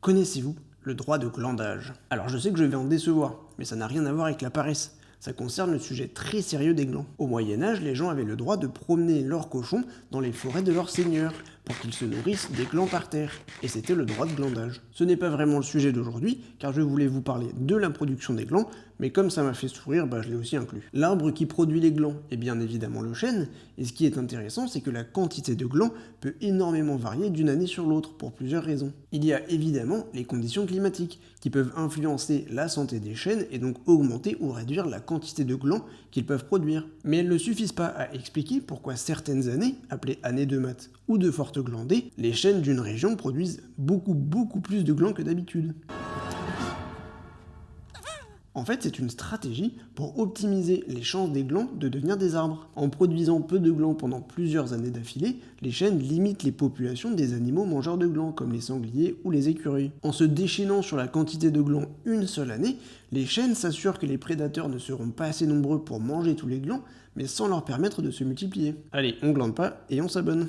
Connaissez-vous le droit de glandage? Alors je sais que je vais en décevoir, mais ça n'a rien à voir avec la paresse. Ça concerne le sujet très sérieux des glands. Au Moyen-Âge, les gens avaient le droit de promener leurs cochons dans les forêts de leur seigneur pour qu'ils se nourrissent des glands par terre. Et c'était le droit de glandage. Ce n'est pas vraiment le sujet d'aujourd'hui, car je voulais vous parler de la production des glands, mais comme ça m'a fait sourire, je l'ai aussi inclus. L'arbre qui produit les glands est bien évidemment le chêne, et ce qui est intéressant, c'est que la quantité de glands peut énormément varier d'une année sur l'autre, pour plusieurs raisons. Il y a évidemment les conditions climatiques, qui peuvent influencer la santé des chênes et donc augmenter ou réduire la quantité de glands qu'ils peuvent produire. Mais elles ne suffisent pas à expliquer pourquoi certaines années, appelées années de mat ou de forte glandée, les chênes d'une région produisent beaucoup plus de glands que d'habitude. En fait, c'est une stratégie pour optimiser les chances des glands de devenir des arbres. En produisant peu de glands pendant plusieurs années d'affilée, les chênes limitent les populations des animaux mangeurs de glands, comme les sangliers ou les écureuils. En se déchaînant sur la quantité de glands une seule année, les chênes s'assurent que les prédateurs ne seront pas assez nombreux pour manger tous les glands, mais sans leur permettre de se multiplier. Allez, on glande pas et on s'abonne.